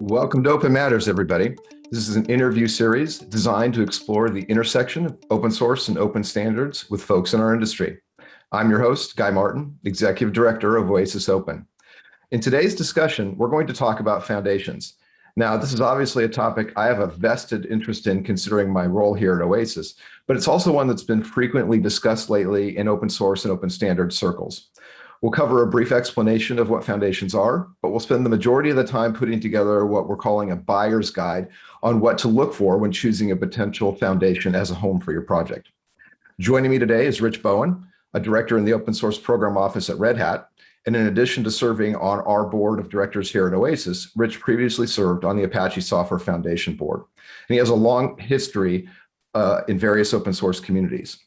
Welcome to Open Matters, everybody. This is an interview series designed to explore the intersection of open source and open standards with folks in our industry. I'm your host, Guy Martin, Executive Director of OASIS Open. In today's discussion, we're going to talk about foundations. Now, this is obviously a topic I have a vested interest in considering my role here at OASIS, but it's also one that's been frequently discussed lately in open source and open standards circles. We'll cover a brief explanation of what foundations are, but we'll spend the majority of the time putting together what we're calling a buyer's guide on what to look for when choosing a potential foundation as a home for your project. Joining me today is Rich Bowen, a director in the Open Source Program Office at Red Hat. And in addition to serving on our board of directors here at OASIS, Rich previously served on the Apache Software Foundation board. And he has a long history in various open source communities.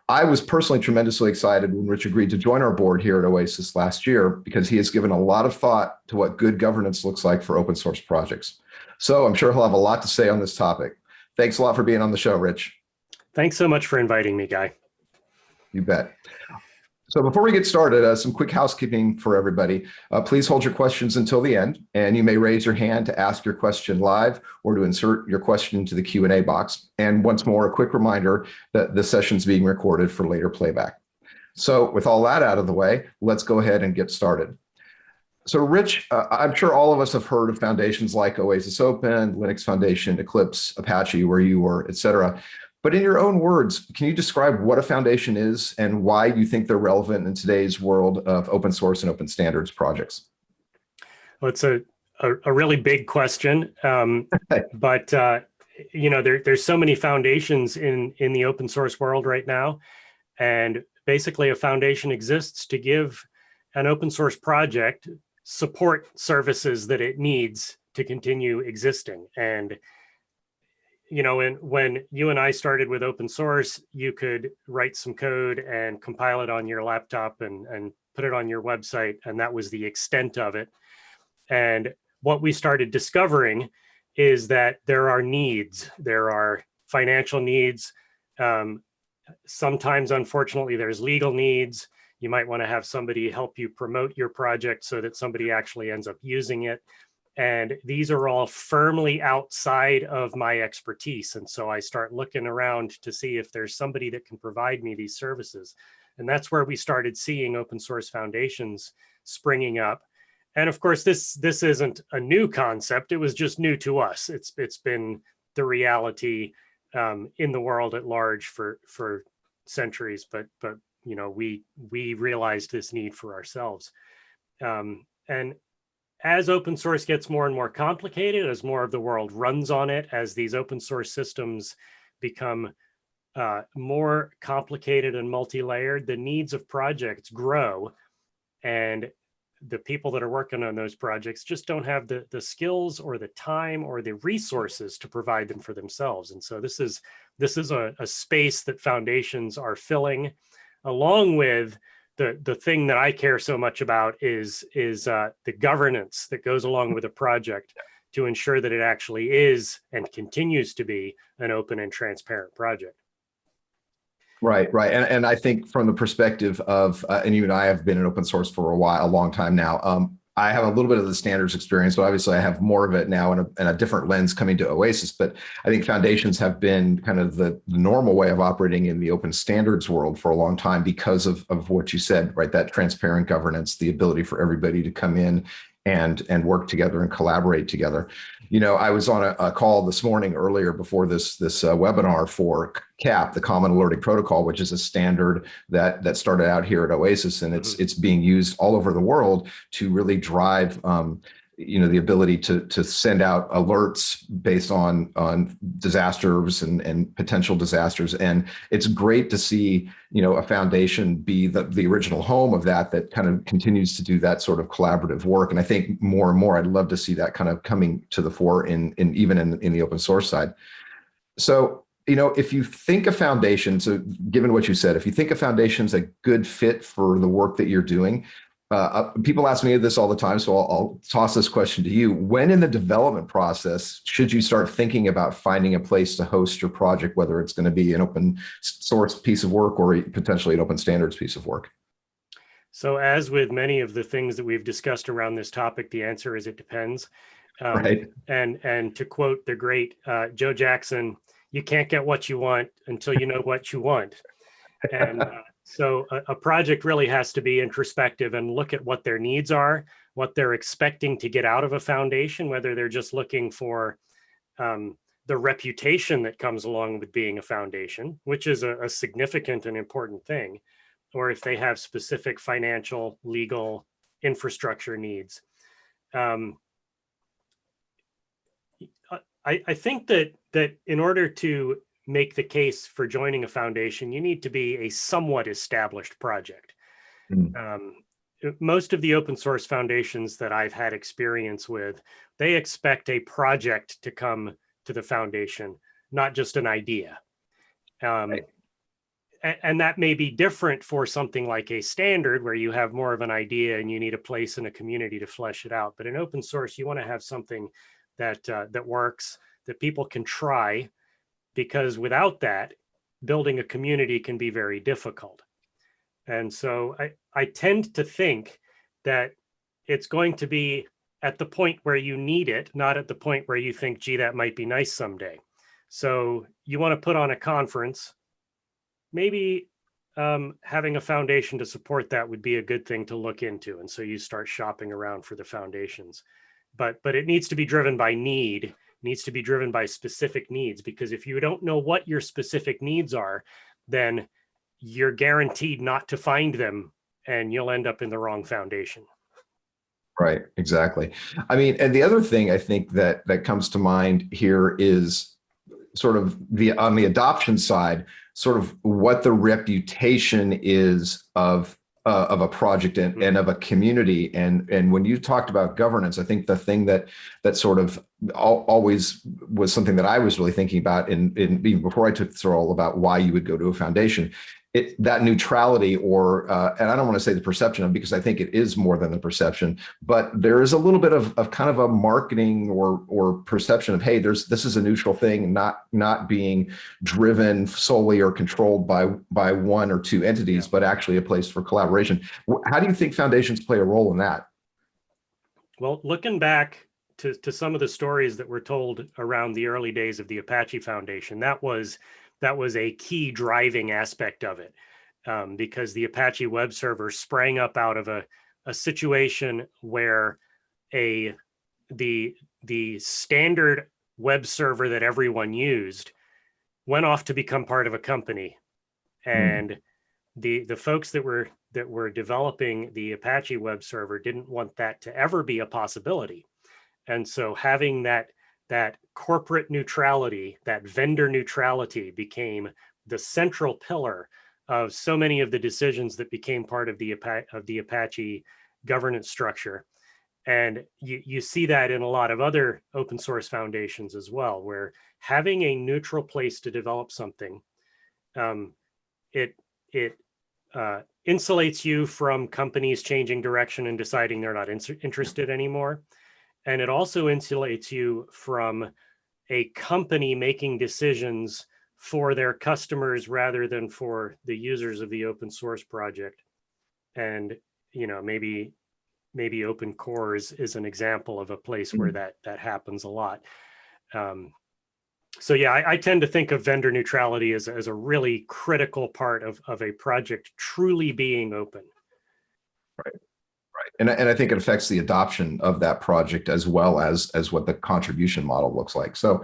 I was personally tremendously excited when Rich agreed to join our board here at OASIS last year because he has given a lot of thought to what good governance looks like for open source projects. So I'm sure he'll have a lot to say on this topic. Thanks a lot for being on the show, Rich. Thanks so much for inviting me, Guy. You bet. So before we get started, some quick housekeeping for everybody. Please hold your questions until the end, and you may raise your hand to ask your question live or to insert your question into the Q&A box. And once more, a quick reminder that the session is being recorded for later playback. So with all that out of the way, let's go ahead and get started. So Rich, I'm sure all of us have heard of foundations like OASIS Open, Linux Foundation, Eclipse, Apache, where you were, et cetera. But in your own words, can you describe what a foundation is and why you think they're relevant in today's world of open source and open standards projects? Well, it's a really big question, but you know, there's so many foundations in the open source world right now, and basically a foundation exists to give an open source project support services that it needs to continue existing. And you know, when you and I started with open source, you could write some code and compile it on your laptop and put it on your website, and that was the extent of it. And what we started discovering is that there are needs. There are financial needs. Sometimes, unfortunately, there's legal needs. You might want to have somebody help you promote your project so that somebody actually ends up using it. And these are all firmly outside of my expertise. And so I start looking around to see if there's somebody that can provide me these services. And that's where we started seeing open source foundations springing up. And of course, this isn't a new concept. It was just new to us. It's been the reality in the world at large for centuries. But you know, we realized this need for ourselves. And as open source gets more and more complicated, as more of the world runs on it, as these open source systems become more complicated and multi-layered, the needs of projects grow, and the people that are working on those projects just don't have the skills or the time or the resources to provide them for themselves. And so this is a space that foundations are filling, along with the thing that I care so much about is the governance that goes along with a project to ensure that it actually is and continues to be an open and transparent project. Right. And I think from the perspective of, and you and I have been in open source for a long time now. I have a little bit of the standards experience, but obviously I have more of it now in a different lens coming to OASIS. But I think foundations have been kind of the normal way of operating in the open standards world for a long time because of what you said, right? That transparent governance, the ability for everybody to come in and work together and collaborate together. You know, I was on a call this morning earlier before this webinar for CAP, the Common Alerting Protocol, which is a standard that started out here at OASIS, and it's being used all over the world to really drive you know, the ability to send out alerts based on disasters and potential disasters. And it's great to see, you know, a foundation be the original home of that kind of continues to do that sort of collaborative work. And I think more and more, I'd love to see that kind of coming to the fore even in the open source side. So, you know, if you think a foundation, so given what you said, if you think a foundation's a good fit for the work that you're doing, people ask me this all the time, so I'll toss this question to you. When in the development process should you start thinking about finding a place to host your project, whether it's going to be an open source piece of work or potentially an open standards piece of work? So as with many of the things that we've discussed around this topic, the answer is it depends. Right. And to quote the great Joe Jackson, you can't get what you want until you know what you want. And so a project really has to be introspective and look at what their needs are, what they're expecting to get out of a foundation, whether they're just looking for the reputation that comes along with being a foundation, which is a significant and important thing, or if they have specific financial, legal, infrastructure needs. I think that in order to make the case for joining a foundation, you need to be a somewhat established project. Mm. Most of the open source foundations that I've had experience with, they expect a project to come to the foundation, not just an idea. Right. And that may be different for something like a standard where you have more of an idea and you need a place in a community to flesh it out. But in open source, you want to have something that that works, that people can try, because without that, building a community can be very difficult. And so I tend to think that it's going to be at the point where you need it, not at the point where you think, gee, that might be nice someday. So you want to put on a conference, maybe having a foundation to support that would be a good thing to look into. And so you start shopping around for the foundations. But it needs to be driven by need, needs to be driven by specific needs, because if you don't know what your specific needs are, then you're guaranteed not to find them and you'll end up in the wrong foundation. Right, exactly. I mean, and the other thing I think that comes to mind here is sort of on the adoption side, sort of what the reputation is of a project and of a community. And when you talked about governance, I think the thing that sort of always was something that I was really thinking about in even before I took this role about why you would go to a foundation. That neutrality, or and I don't want to say the perception of, because I think it is more than the perception, but there is a little bit of kind of a marketing or perception of, hey, this is a neutral thing, not being driven solely or controlled by one or two entities, but actually a place for collaboration. How do you think foundations play a role in that? Well, looking back to some of the stories that were told around the early days of the Apache Foundation, that was a key driving aspect of it, because the Apache web server sprang up out of a situation where the standard web server that everyone used went off to become part of a company, and the folks that were developing the Apache web server didn't want that to ever be a possibility, and so having that corporate neutrality, that vendor neutrality, became the central pillar of so many of the decisions that became part of the Apache governance structure. And you see that in a lot of other open source foundations as well, where having a neutral place to develop something, it insulates you from companies changing direction and deciding they're not interested anymore. And it also insulates you from a company making decisions for their customers rather than for the users of the open source project. And, you know, maybe Open Core is an example of a place where that happens a lot. So yeah, I tend to think of vendor neutrality as a really critical part of a project truly being open. Right. Right. And I think it affects the adoption of that project as well as what the contribution model looks like. So,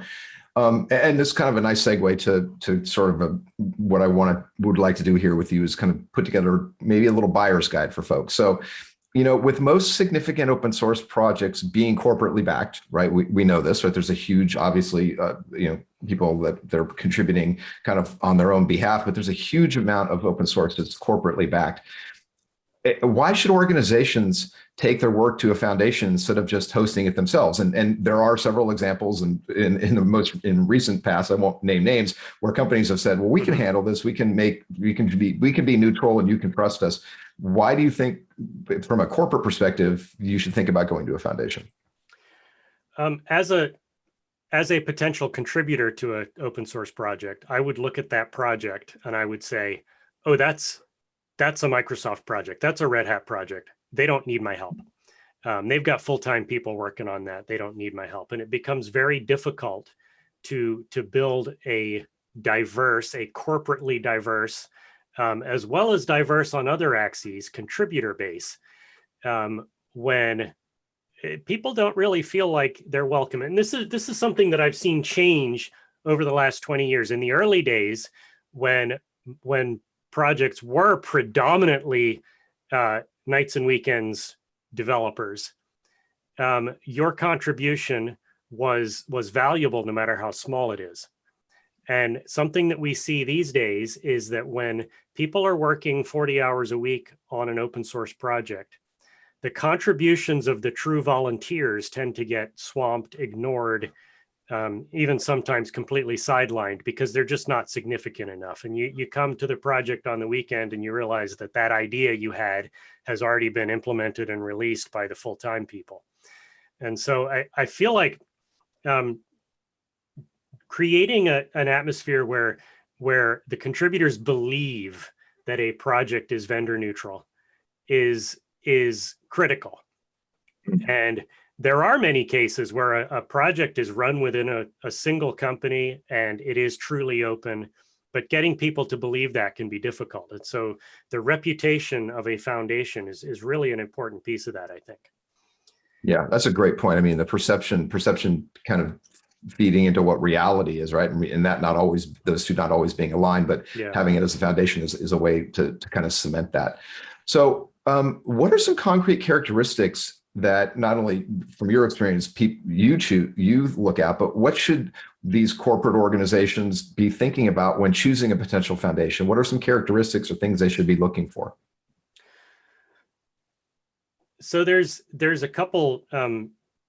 and it's kind of a nice segue to sort of what I would like to do here with you is kind of put together maybe a little buyer's guide for folks. So, you know, with most significant open source projects being corporately backed, right? We know this, right? There's a huge, obviously, you know, people that they're contributing kind of on their own behalf, but there's a huge amount of open source that's corporately backed. Why should organizations take their work to a foundation instead of just hosting it themselves? And there are several examples in the recent past, I won't name names, where companies have said, well, we can handle this, we can be neutral and you can trust us. Why do you think, from a corporate perspective, you should think about going to a foundation? As a potential contributor to an open source project, I would look at that project and I would say, oh, that's a Microsoft project. That's a Red Hat project. They don't need my help. They've got full-time people working on that. They don't need my help. And it becomes very difficult to build a corporately diverse, as well as diverse on other axes, contributor base, when people don't really feel like they're welcome. And this is something that I've seen change over the last 20 years. In the early days, when projects were predominantly nights and weekends developers, your contribution was valuable no matter how small it is. And something that we see these days is that when people are working 40 hours a week on an open source project, the contributions of the true volunteers tend to get swamped, ignored, even sometimes completely sidelined because they're just not significant enough. And you come to the project on the weekend and you realize that that idea you had has already been implemented and released by the full-time people. And so I feel like creating an atmosphere where the contributors believe that a project is vendor neutral is critical. And there are many cases where a project is run within a single company and it is truly open, but getting people to believe that can be difficult. And so the reputation of a foundation is really an important piece of that, I think. Yeah, that's a great point. I mean, the perception kind of feeding into what reality is, right? And that not always, those two not always being aligned, but having it as a foundation is a way to kind of cement that. So what are some concrete characteristics that not only from your experience you look at, but what should these corporate organizations be thinking about when choosing a potential foundation? What are some characteristics or things they should be looking for? So there's a couple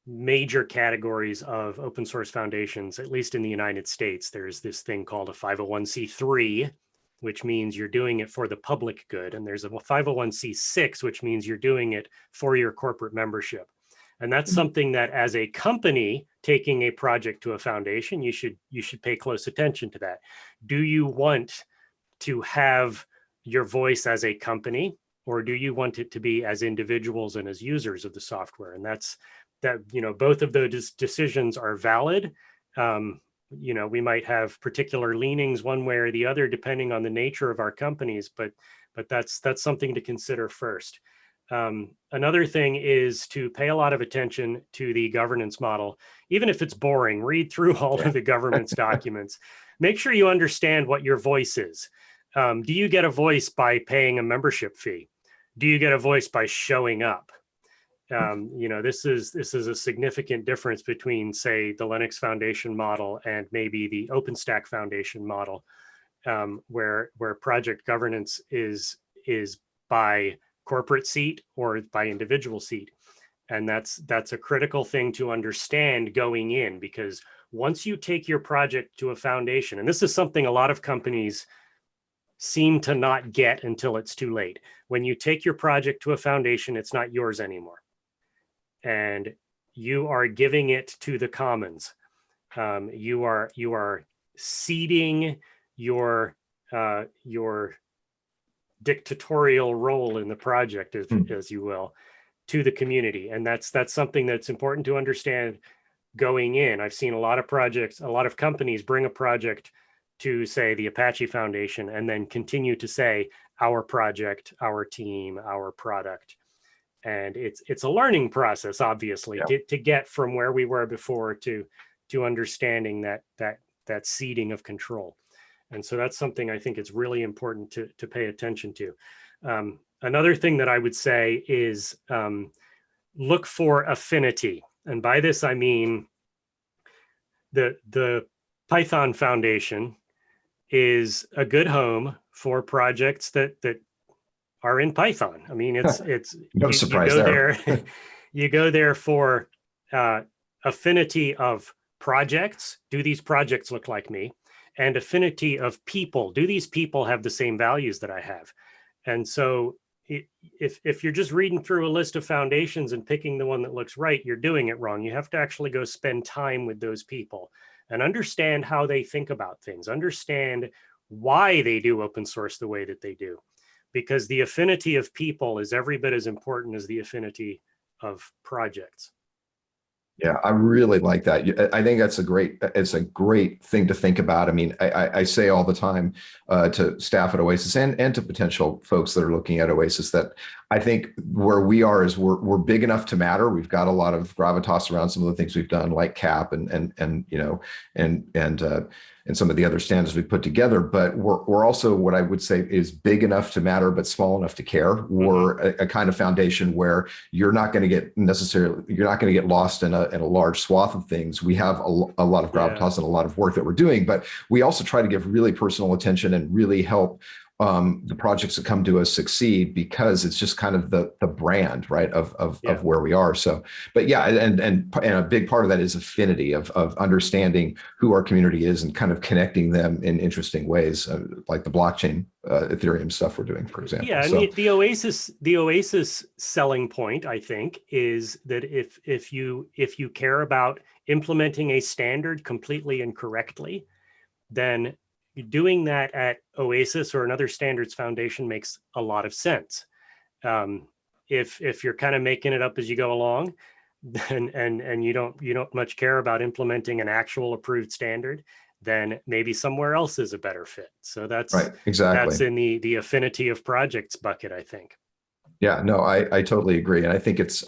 major categories of open source foundations, at least in the United States. There's this thing called a 501c3, which means you're doing it for the public good. And there's a 501c6, which means you're doing it for your corporate membership. And that's something that as a company taking a project to a foundation, you should pay close attention to that. Do you want to have your voice as a company, or do you want it to be as individuals and as users of the software? And both of those decisions are valid. We might have particular leanings one way or the other, depending on the nature of our companies, but that's something to consider first. Another thing is to pay a lot of attention to the governance model. Even if it's boring, read through all of the governance documents. Make sure you understand what your voice is. Do you get a voice by paying a membership fee? Do you get a voice by showing up? This is a significant difference between, say, the Linux Foundation model and maybe the OpenStack Foundation model, where project governance is by corporate seat or by individual seat. And that's a critical thing to understand going in, because once you take your project to a foundation, and this is something a lot of companies seem to not get until it's too late. When you take your project to a foundation, it's not yours anymore. And you are giving it to the commons. You are ceding your dictatorial role in the project, as you will, to the community. And that's something that's important to understand going in. I've seen a lot of projects, a lot of companies bring a project to, say, the Apache Foundation, and then continue to say, our project, our team, our product. And it's a learning process, obviously, to get from where we were before to understanding that ceding of control. And so that's something I think it's really important to pay attention to. Another thing that I would say is look for affinity. And by this, I mean the Python Foundation is a good home for projects that are in Python. I mean, it's no surprise there. You go there for affinity of projects. Do these projects look like me? And affinity of people. Do these people have the same values that I have? And so if you're just reading through a list of foundations and picking the one that looks right, you're doing it wrong. You have to actually go spend time with those people and understand how they think about things, understand why they do open source the way that they do. Because the affinity of people is every bit as important as the affinity of projects. Yeah, I really like that. I think that's it's a great thing to think about. I mean, I say all the time to staff at OASIS and to potential folks that are looking at OASIS that I think where we are is we're big enough to matter. We've got a lot of gravitas around some of the things we've done, like CAP and you know and some of the other standards we put together. But we're also what I would say is big enough to matter, but small enough to care. We're a kind of foundation where you're not going to get lost in a large swath of things. We have a lot of gravitas and a lot of work that we're doing, but we also try to give really personal attention and really help the projects that come to us succeed, because it's just kind of the brand, right, of where we are. So, but yeah, and a big part of that is affinity of understanding who our community is and kind of connecting them in interesting ways, like the blockchain, Ethereum stuff we're doing, for example. Yeah, and so, the OASIS selling point, I think, is that if you care about implementing a standard completely and correctly, then doing that at OASIS or another standards foundation makes a lot of sense. If you're kind of making it up as you go along, then and you don't much care about implementing an actual approved standard, then maybe somewhere else is a better fit. So that's right, exactly. That's in the affinity of projects bucket, I think. Yeah, no, I totally agree. And I think it's,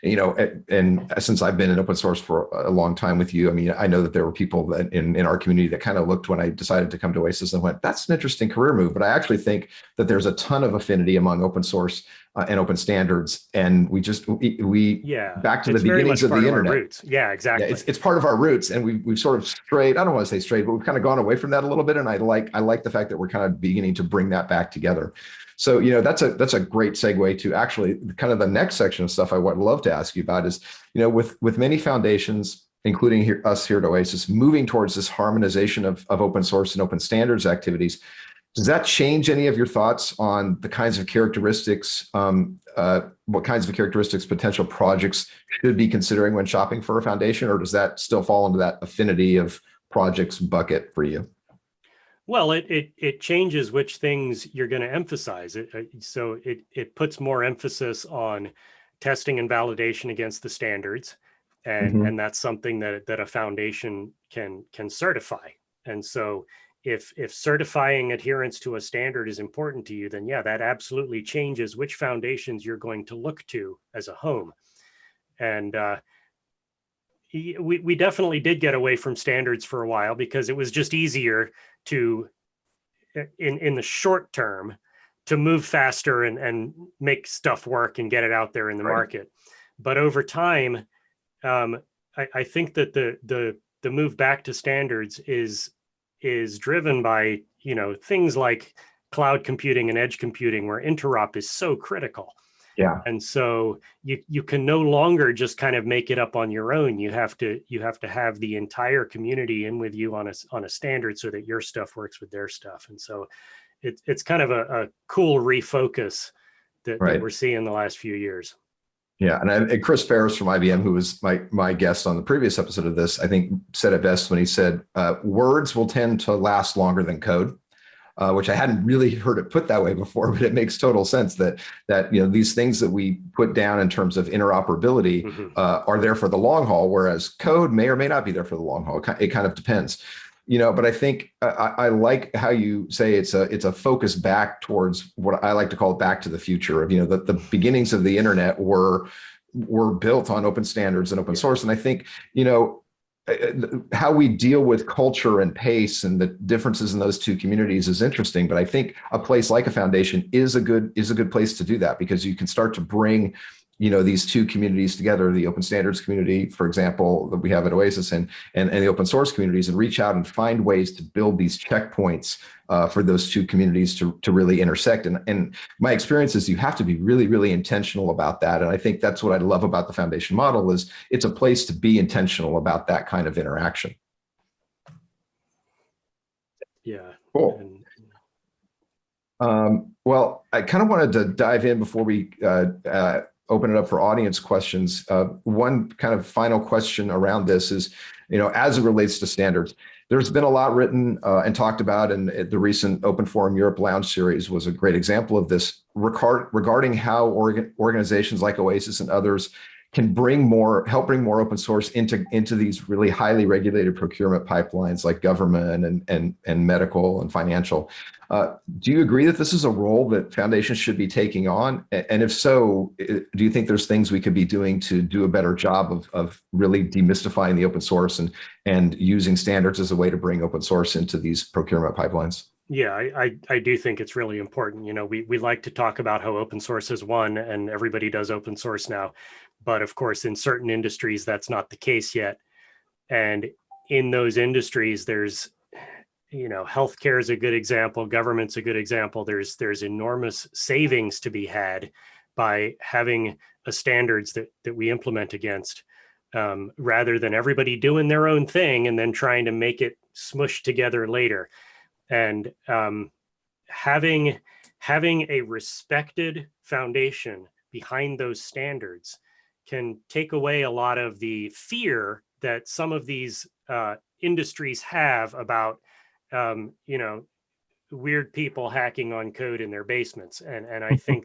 you know, and since I've been in open source for a long time with you, I mean, I know that there were people that in our community that kind of looked when I decided to come to OASIS and went, that's an interesting career move. But I actually think that there's a ton of affinity among open source and open standards. And we back to the beginnings of the internet. Roots. Yeah, exactly. Yeah, it's part of our roots, and we've sort of strayed. I don't want to say strayed, but we've kind of gone away from that a little bit. And I like the fact that we're kind of beginning to bring that back together. So, you know, that's a great segue to actually kind of the next section of stuff I would love to ask you about is, you know, with many foundations, including us here at OASIS, moving towards this harmonization of open source and open standards activities. Does that change any of your thoughts on the kinds of characteristics, what kinds of characteristics potential projects should be considering when shopping for a foundation, or does that still fall into that affinity of projects bucket for you? Well, it changes which things you're going to emphasize. So it puts more emphasis on testing and validation against the standards, and that's something that a foundation can certify. And so if certifying adherence to a standard is important to you, then yeah, that absolutely changes which foundations you're going to look to as a home. And we definitely did get away from standards for a while because it was just easier to, in the short term, to move faster and make stuff work and get it out there in the market. But over time, I think that the move back to standards is driven by, you know, things like cloud computing and edge computing, where interop is so critical. Yeah. And so you can no longer just kind of make it up on your own. You have to have the entire community in with you on a standard so that your stuff works with their stuff. And so it's kind of a cool refocus that we're seeing the last few years. Yeah, and Chris Ferris from IBM, who was my guest on the previous episode of this, I think said it best when he said, words will tend to last longer than code. Which I hadn't really heard it put that way before, but it makes total sense that you know, these things that we put down in terms of interoperability are there for the long haul, whereas code may or may not be there for the long haul. It kind of depends, you know. But I think I like how you say it's a focus back towards what I like to call back to the future of, you know, the beginnings of the internet were built on open standards and open source, and I think, you know, how we deal with culture and pace and the differences in those two communities is interesting. But I think a place like a foundation is a good place to do that, because you can start to bring, you know, these two communities together, the open standards community, for example, that we have at OASIS, and the open source communities, and reach out and find ways to build these checkpoints for those two communities to really intersect. And my experience is you have to be really, really intentional about that. And I think that's what I love about the foundation model is it's a place to be intentional about that kind of interaction. Yeah. Cool. Well, I kind of wanted to dive in before we open it up for audience questions. One kind of final question around this is, you know, as it relates to standards, there's been a lot written and talked about, and the recent Open Forum Europe Lounge series was a great example of this regarding how organizations like OASIS and others can help bring more open source into these really highly regulated procurement pipelines like government and medical and financial. Do you agree that this is a role that foundations should be taking on? And if so, do you think there's things we could be doing to do a better job of really demystifying the open source and using standards as a way to bring open source into these procurement pipelines? Yeah, I do think it's really important. You know, we like to talk about how open source is won and everybody does open source now. But of course, in certain industries, that's not the case yet. And in those industries, there's, you know, healthcare is a good example. Government's a good example. There's enormous savings to be had by having a standards that we implement against, rather than everybody doing their own thing and then trying to make it smush together later. And having a respected foundation behind those standards can take away a lot of the fear that some of these industries have about, you know, weird people hacking on code in their basements. And I think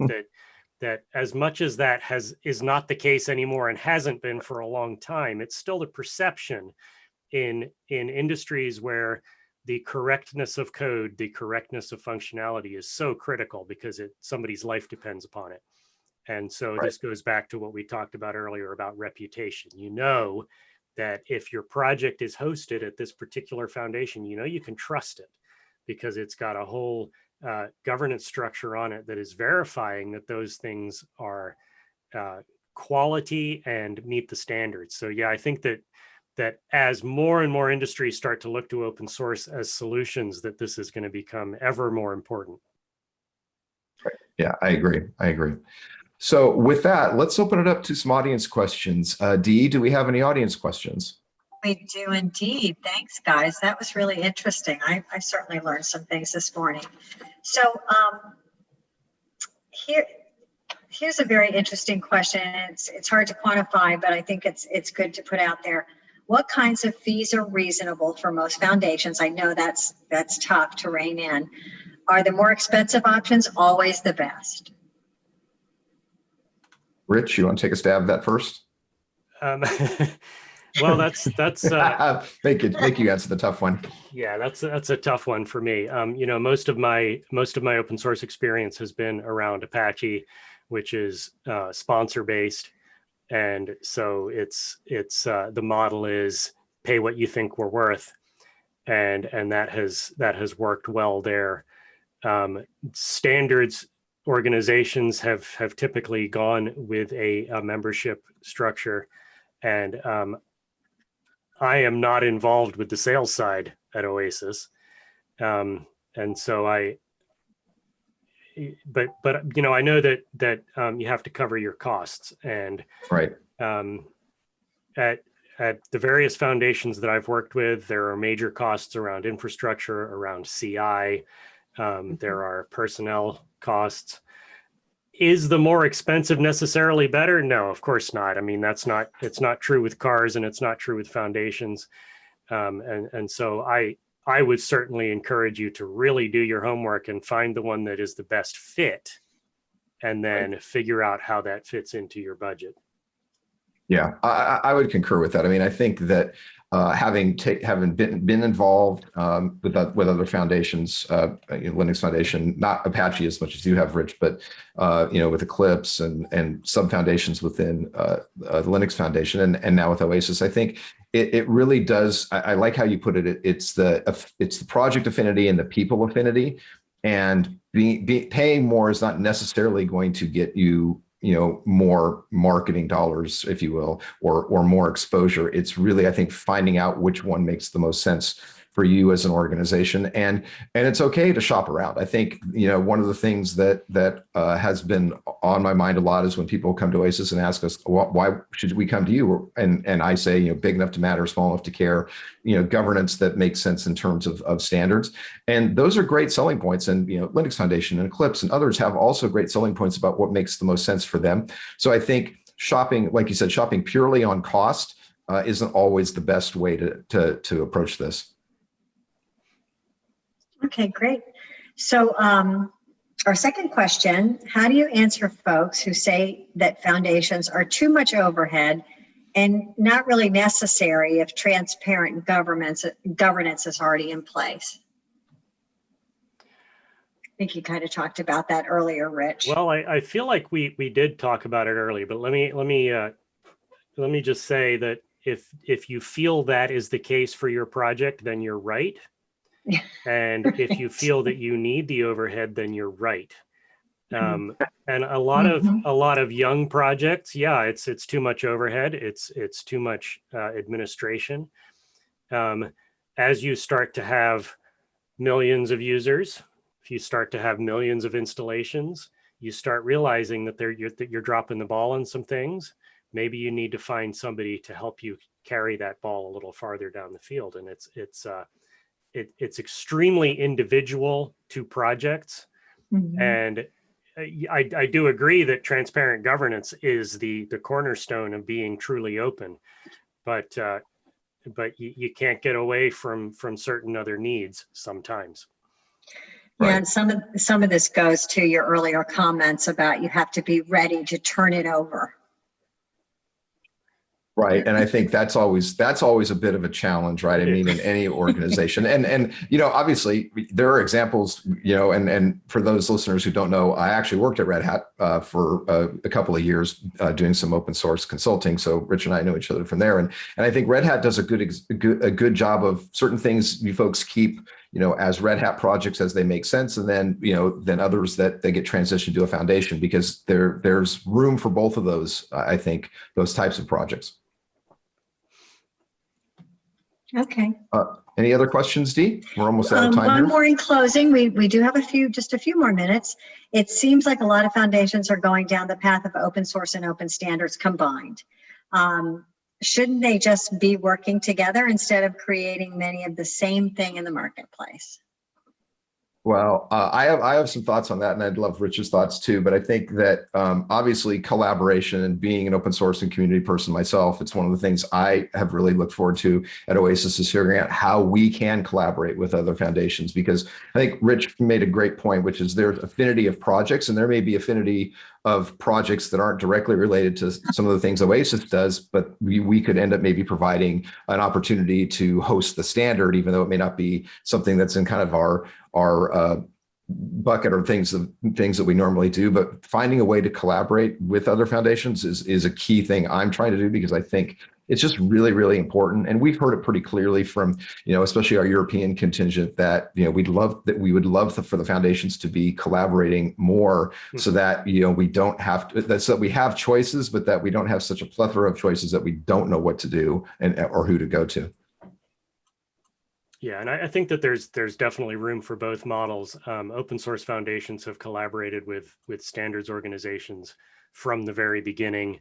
that as much as that is not the case anymore and hasn't been for a long time, it's still the perception in industries where the correctness of code, the correctness of functionality is so critical because somebody's life depends upon it. And so Right. This goes back to what we talked about earlier about reputation. You know that if your project is hosted at this particular foundation, you know you can trust it because it's got a whole governance structure on it that is verifying that those things are quality and meet the standards. So yeah, I think that as more and more industries start to look to open source as solutions, that this is going to become ever more important. Yeah, I agree. So with that, let's open it up to some audience questions. Dee, do we have any audience questions? We do indeed. Thanks, guys. That was really interesting. I certainly learned some things this morning. So here's a very interesting question. It's hard to quantify, but I think it's good to put out there. What kinds of fees are reasonable for most foundations? I know that's tough to rein in. Are the more expensive options always the best? Rich, you want to take a stab at that first? Well, that's make you answer the tough one. Yeah, that's a tough one for me. You know, most of my open source experience has been around Apache, which is sponsor based, and so it's the model is pay what you think we're worth, and that has worked well there. Standards organizations have typically gone with a membership structure, and I am not involved with the sales side at OASIS, and so but you know, I know that you have to cover your costs, and right. At the various foundations that I've worked with, there are major costs around infrastructure, around CI. There are personnel costs. Is the more expensive necessarily better? No, of course not. I mean, it's not true with cars, and it's not true with foundations. And so I would certainly encourage you to really do your homework and find the one that is the best fit, and then figure out how that fits into your budget. Yeah, I would concur with that. I mean, I think that having been involved with other foundations, Linux Foundation, not Apache as much as you have, Rich, but you know, with Eclipse and sub foundations within the Linux Foundation, and now with OASIS, I think it really does. I like how you put it. It's the project affinity and the people affinity, and paying more is not necessarily going to get you, you know, more marketing dollars, if you will, or more exposure. It's really, I think, finding out which one makes the most sense for you as an organization, and it's okay to shop around. I think, you know, one of the things that has been on my mind a lot is when people come to OASIS and ask us, well, why should we come to you? And I say, you know, big enough to matter, small enough to care, you know, governance that makes sense in terms of standards. And those are great selling points. And, you know, Linux Foundation and Eclipse and others have also great selling points about what makes the most sense for them. So I think shopping, like you said, shopping purely on cost isn't always the best way to approach this. Okay, great. So our second question, how do you answer folks who say that foundations are too much overhead and not really necessary if transparent governance is already in place? I think you kind of talked about that earlier, Rich. Well, I feel like we did talk about it earlier, but let me just say that if you feel that is the case for your project, then you're right. And if you feel that you need the overhead, then you're right. And a lot of young projects, yeah, it's too much overhead. It's too much administration. As you start to have millions of users, if you start to have millions of installations, you start realizing that you're dropping the ball on some things. Maybe you need to find somebody to help you carry that ball a little farther down the field. And it's extremely individual to projects. And I do agree that transparent governance is the cornerstone of being truly open, but you can't get away from certain other needs sometimes. Yeah, Right. and some of this goes to your earlier comments about you have to be ready to turn it over. Right. And I think that's always a bit of a challenge, right? I mean, in any organization. And obviously there are examples, and for those listeners who don't know, I actually worked at Red Hat for a couple of years doing some open source consulting. So Rich and I know each other from there. And I think Red Hat does a good job of certain things you folks keep, as Red Hat projects as they make sense. And then, then others that they get transitioned to a foundation, because there's room for both of those, I think, those types of projects. Okay. Any other questions, Dee? We're almost out of time one here. more in closing. We do have just a few more minutes. It seems like a lot of foundations are going down the path of open source and open standards combined. Shouldn't they just be working together instead of creating many of the same thing in the marketplace? Well, I have some thoughts on that, and I'd love Rich's thoughts too. But I think that obviously collaboration, and being an open source and community person myself, it's one of the things I have really looked forward to at OASIS, is figuring out how we can collaborate with other foundations. Because I think Rich made a great point, which is there's affinity of projects, and there may be affinity of projects that aren't directly related to some of the things OASIS does, but we could end up maybe providing an opportunity to host the standard, even though it may not be something that's in kind of our bucket or things that we normally do. But finding a way to collaborate with other foundations is a key thing I'm trying to do, because I think it's just really, really important. And we've heard it pretty clearly from, especially our European contingent, that, we would love for the foundations to be collaborating more, so that, we don't have to, so that we have choices, but that we don't have such a plethora of choices that we don't know what to do or who to go to. Yeah, and I think that there's definitely room for both models. Open source foundations have collaborated with standards organizations from the very beginning.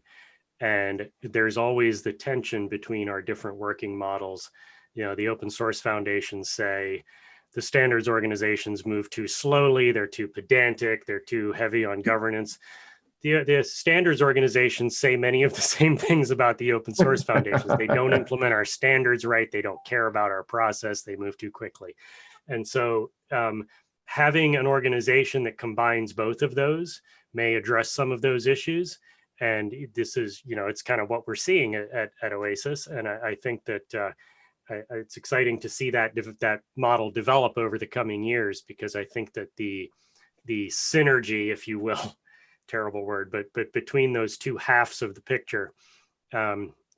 And there's always the tension between our different working models. The open source foundations say the standards organizations move too slowly, they're too pedantic, they're too heavy on governance. The standards organizations say many of the same things about the open source foundations. They don't implement our standards right. They don't care about our process. They move too quickly. And so having an organization that combines both of those may address some of those issues. And this is, it's kind of what we're seeing at OASIS. And I think that it's exciting to see that model develop over the coming years, because I think that the synergy, if you will, terrible word, but between those two halves of the picture,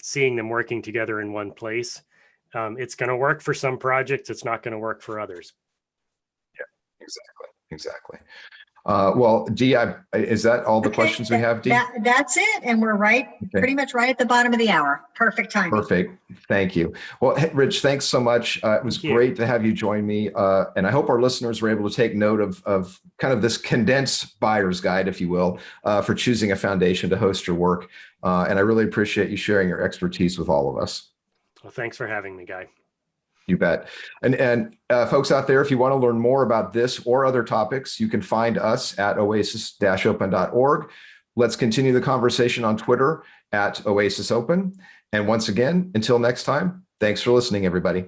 seeing them working together in one place, it's going to work for some projects. It's not going to work for others. Yeah, exactly. Well, Dee, is that all the questions we have, Dee? That's it. And we're pretty much right at the bottom of the hour. Perfect timing. Perfect. Thank you. Well, Rich, thanks so much. It was great to have you join me. And I hope our listeners were able to take note of kind of this condensed buyer's guide, if you will, for choosing a foundation to host your work. And I really appreciate you sharing your expertise with all of us. Well, thanks for having me, Guy. You bet. And folks out there, if you want to learn more about this or other topics, you can find us at oasis-open.org. Let's continue the conversation on Twitter at OASIS Open. And once again, until next time, thanks for listening, everybody.